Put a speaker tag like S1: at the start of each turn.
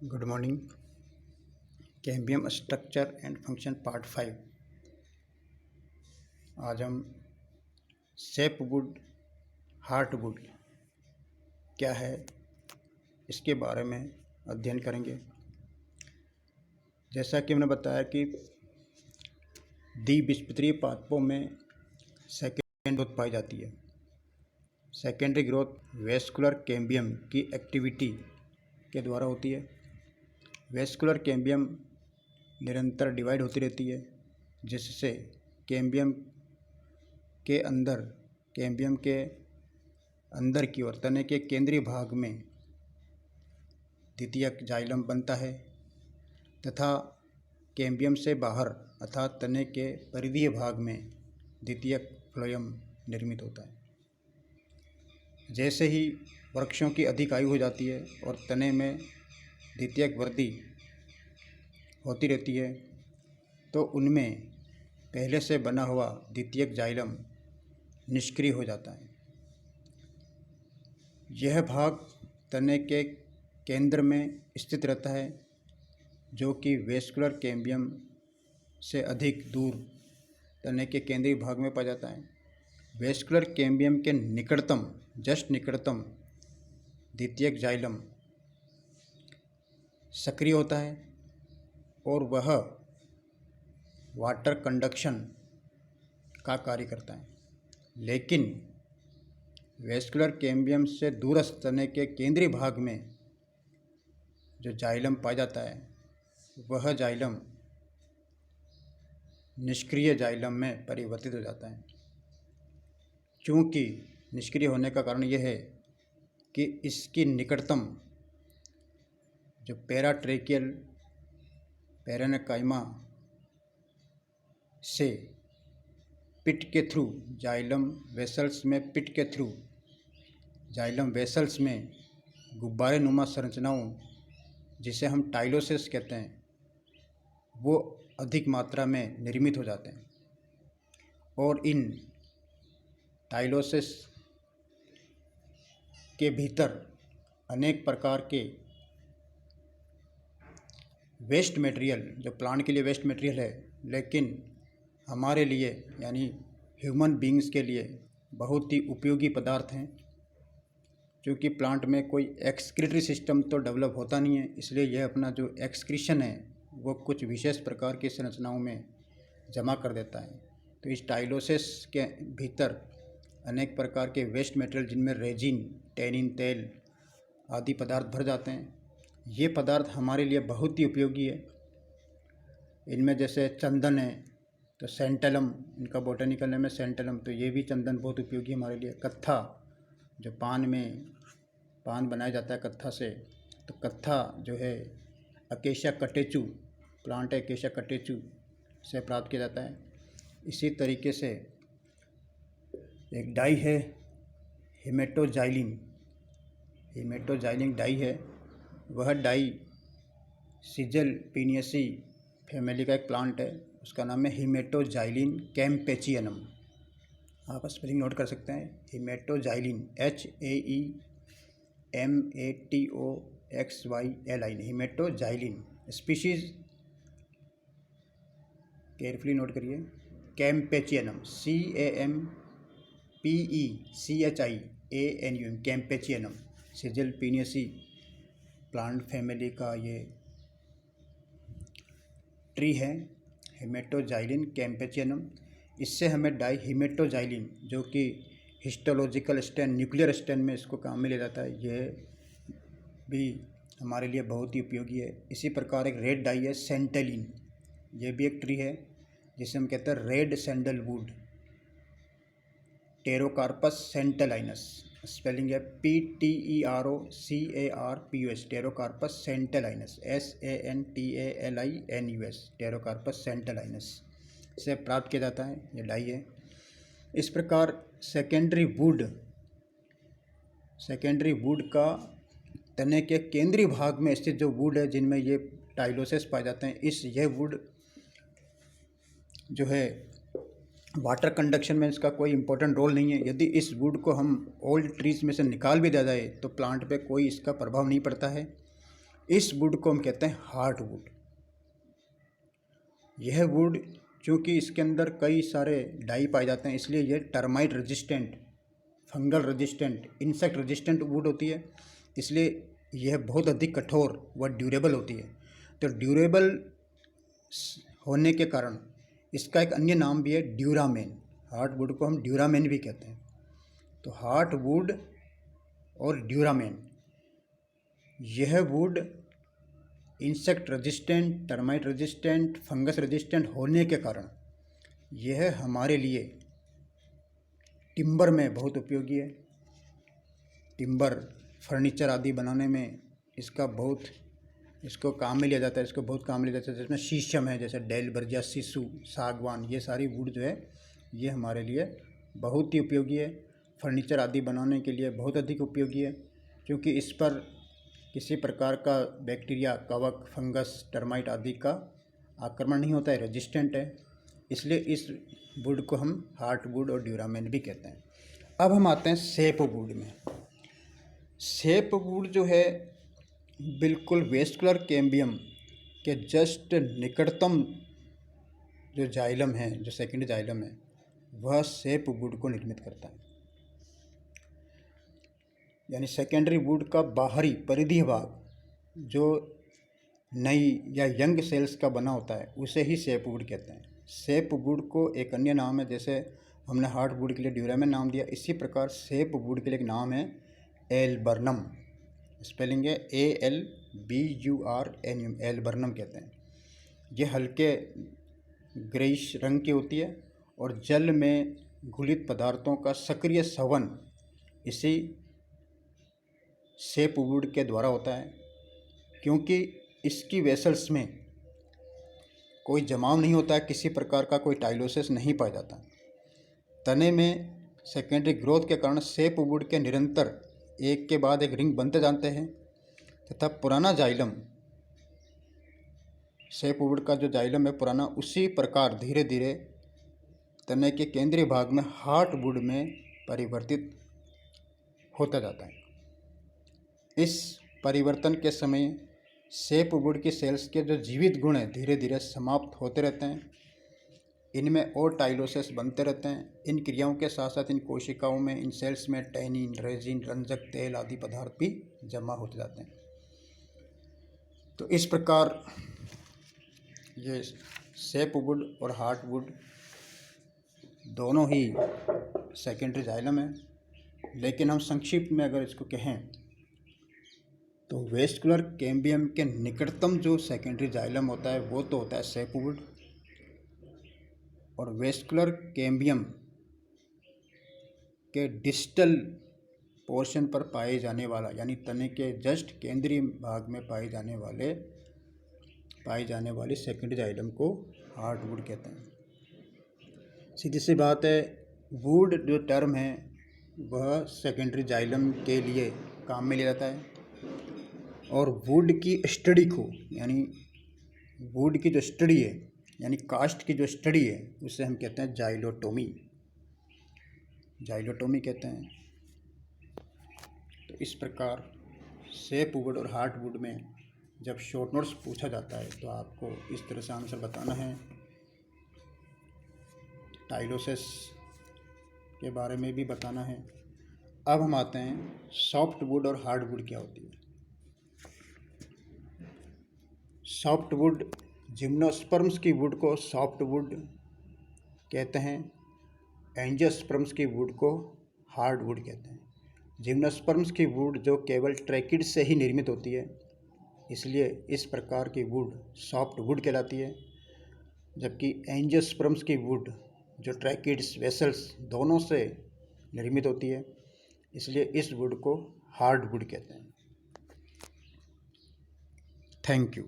S1: Good morning. Cambium structure and function part 5। आज हम सेपवुड heartwood क्या है इसके बारे में अध्ययन करेंगे। जैसा कि हमने बताया कि द्विबीजपत्रीय पादपों में सेकेंडरी ग्रोथ पाई जाती है। सेकेंडरी ग्रोथ वेस्कुलर कैम्बियम की एक्टिविटी के द्वारा होती है। वेस्कुलर कैम्बियम निरंतर डिवाइड होती रहती है, जिससे कैम्बियम के अंदर की ओर तने के केंद्रीय भाग में द्वितीयक जाइलम बनता है तथा कैम्बियम से बाहर अर्थात तने के परिधीय भाग में द्वितीयक फ्लोएम निर्मित होता है। जैसे ही वृक्षों की अधिक आयु हो जाती है और तने में द्वितीयक वृद्धि होती रहती है, तो उनमें पहले से बना हुआ द्वितीयक जाइलम निष्क्रिय हो जाता है। यह भाग तने के केंद्र में स्थित रहता है, जो कि वेस्कुलर कैम्बियम से अधिक दूर तने के केंद्रीय भाग में पाया जाता है। वेस्कुलर कैम्बियम के निकटतम द्वितीयक जाइलम सक्रिय होता है और वह वाटर कंडक्शन का कार्य करता है, लेकिन वेस्कुलर कैम्बियम से दूरस्थ तने के केंद्रीय भाग में जो जाइलम पाया जाता है वह जाइलम निष्क्रिय जाइलम में परिवर्तित हो जाता है। चूँकि निष्क्रिय होने का कारण यह है कि इसकी निकटतम जो पैराट्रेकियल पेरेन्काइमा से पिट के थ्रू जाइलम वेसल्स में गुब्बारे नुमा संरचनाओं, जिसे हम टाइलोसिस कहते हैं, वो अधिक मात्रा में निर्मित हो जाते हैं और इन टाइलोसिस के भीतर अनेक प्रकार के वेस्ट मटेरियल, जो प्लांट के लिए वेस्ट मटेरियल है, लेकिन हमारे लिए यानी ह्यूमन बीइंग्स के लिए बहुत ही उपयोगी पदार्थ हैं। क्योंकि प्लांट में कोई एक्सक्रीटरी सिस्टम तो डेवलप होता नहीं है, इसलिए यह अपना जो एक्सक्रीशन है वो कुछ विशेष प्रकार की संरचनाओं में जमा कर देता है। तो इस टाइलोसिस के भीतर अनेक प्रकार के वेस्ट मटेरियल, जिनमें रेजिन, टैनिन, तेल आदि पदार्थ भर जाते हैं। ये पदार्थ हमारे लिए बहुत ही उपयोगी है। इनमें जैसे चंदन है तो सेंटेलम, इनका बोटेनिकल नेम है सेंटेलम, तो ये भी चंदन बहुत उपयोगी हमारे लिए। कत्था, जो पान बनाया जाता है कत्था से, तो कत्था जो है अकेशिया कटेचु प्लांट है, अकेशिया कटेचु से प्राप्त किया जाता है। इसी तरीके से एक डाई है हिमेटोजाइलिन डाई है। वह डाई सिजल पिनियसी फैमिली का एक प्लांट है, उसका नाम है हिमेटोजाइलिन कैम्पेचियनम। आप स्पेलिंग नोट कर सकते हैं, हिमेटोजाइलिन HAEMATOXYLIN, हिमेटोजाइलिन। स्पीशीज़ केयरफुली नोट करिए, कैम्पेचियनम CAMPECHIANUM, कैम्पेचियनम सिजल पिनियसी प्लांट फैमिली का ये ट्री है, हिमेटोजाइलिन कैम्पेचियनम। इससे हमें डाई हिमेटोजाइलिन, जो कि हिस्टोलॉजिकल स्टैंड, न्यूक्लियर स्टैंड में इसको काम में लिया जाता है, यह भी हमारे लिए बहुत ही उपयोगी है। इसी प्रकार एक रेड डाई है सेंटेलिन, यह भी एक ट्री है जिसे हम कहते हैं रेड सैंडलवुड, टेरोकार्पस सेंटेलाइनस। स्पेलिंग है PTEROCARPUS, टेरोकार्पस सेंटेलाइनस, SANTALINUS, टेरोकार्पस सेंटेलाइनस से प्राप्त किया जाता है, ये डाई है। इस प्रकार सेकेंडरी वुड का तने के केंद्रीय भाग में स्थित जो वुड है, जिनमें ये टाइलोसिस पाए जाते हैं, यह वुड जो है वाटर कंडक्शन में इसका कोई इम्पोर्टेंट रोल नहीं है। यदि इस वुड को हम ओल्ड ट्रीज में से निकाल भी दिया जाए तो प्लांट पे कोई इसका प्रभाव नहीं पड़ता है। इस वुड को हम कहते हैं हार्ट वुड। यह वुड चूँकि इसके अंदर कई सारे डाई पाए जाते हैं, इसलिए यह termite resistant, fungal resistant, insect resistant would होती है। इसलिए यह बहुत अधिक कठोर व ड्यूरेबल होती है। तो ड्यूरेबल होने के कारण इसका एक अन्य नाम भी है ड्यूरामेन। हार्ट वुड को हम ड्यूरामेन भी कहते हैं। तो हार्ट वुड और ड्यूरामेन, यह would insect resistant, termite resistant, fungus resistant होने के कारण यह हमारे लिए टिम्बर में बहुत उपयोगी है। टिम्बर, फर्नीचर आदि बनाने में इसको काम में लिया जाता है। इसको बहुत काम में लिया जाता है, जिसमें शीशम है, जैसे डेल, बर्जा, सीसू, सागवान, ये सारी वुड जो है ये हमारे लिए बहुत ही उपयोगी है। फर्नीचर आदि बनाने के लिए बहुत अधिक उपयोगी है, क्योंकि इस पर किसी प्रकार का बैक्टीरिया, कवक, फंगस, टर्माइट आदि का आक्रमण नहीं होता है, रेजिस्टेंट है। इसलिए इस वुड को हम हार्ट वुड और ड्यूरामेन भी कहते हैं। अब हम आते हैं सेप वुड में। सेप वुड जो है बिल्कुल वेस्कुलर कैम्बियम के जस्ट निकटतम जो जाइलम है, जो सेकेंडरी जाइलम है, वह सेप वुड को निर्मित करता है। यानी सेकेंडरी वुड का बाहरी परिधीय भाग जो नई या यंग सेल्स का बना होता है, उसे ही सेप वुड कहते हैं। सेप वुड को एक अन्य नाम है, जैसे हमने हार्ट वुड के लिए ड्यूरामेन नाम दिया, इसी प्रकार सेप वुड के लिए एक नाम है एल्बर्नम। स्पेलिंग है ALBURNM, एल्बर्नम कहते हैं। ये हल्के ग्रेइश रंग की होती है और जल में घुलित पदार्थों का सक्रिय संवहन इसी सेप वुड के द्वारा होता है। क्योंकि इसकी वेसल्स में कोई जमाव नहीं होता है, किसी प्रकार का कोई टाइलोसिस नहीं पाया जाता। तने में सेकेंडरी ग्रोथ के कारण सेप वुड के निरंतर एक के बाद एक रिंग बनते जाते हैं, तथा पुराना जाइलम, सेप वुड का जो जाइलम है पुराना, उसी प्रकार धीरे धीरे तने के केंद्रीय भाग में हार्ट वुड में परिवर्तित होता जाता है। इस परिवर्तन के समय सेप वुड की सेल्स के जो जीवित गुण हैं धीरे धीरे समाप्त होते रहते हैं। इनमें और टाइलोसिस बनते रहते हैं। इन क्रियाओं के साथ साथ इन कोशिकाओं में, इन सेल्स में टैनिन, रेजिन, रंजक, तेल आदि पदार्थ भी जमा होते जाते हैं। तो इस प्रकार ये सेप वुड और हार्ट वुड दोनों ही सेकेंडरी जाइलम है। लेकिन हम संक्षिप्त में अगर इसको कहें तो वेस्कुलर कैम्बियम के निकटतम जो सेकेंडरी जाइलम होता है वो तो होता है सेप वुड, और वेस्कुलर कैम्बियम के डिस्टल पोर्शन पर पाए जाने वाला, यानी तने के जस्ट केंद्रीय भाग में पाए जाने वाली सेकेंडरी जाइलम को हार्ट वुड कहते हैं। सीधी सी बात है, वुड जो टर्म है वह सेकेंडरी जाइलम के लिए काम में लिया जाता है, और वुड की स्टडी को, यानी वुड की जो स्टडी है, यानी कास्ट की जो स्टडी है, उसे हम कहते हैं जाइलोटोमी कहते हैं। तो इस प्रकार सेप वुड और हार्ट वुड में जब शॉर्ट नोट्स पूछा जाता है तो आपको इस तरह से आंसर बताना है। टाइलोसिस के बारे में भी बताना है। अब हम आते हैं सॉफ्ट वुड और हार्ड वुड क्या होती है। सॉफ्ट वुड, जिम्नोस्पर्म्स की वुड को सॉफ्ट वुड कहते हैं। एंजियोस्पर्म्स की वुड को हार्ड वुड कहते हैं। जिम्नोस्पर्म्स की वुड जो केवल ट्रैकिड से ही निर्मित होती है, इसलिए इस प्रकार की वुड सॉफ्ट वुड कहलाती है। जबकि एंजियोस्पर्म्स की वुड जो ट्रैकिड्स, वेसल्स दोनों से निर्मित होती है, इसलिए इस वुड को हार्ड वुड कहते हैं। Thank you.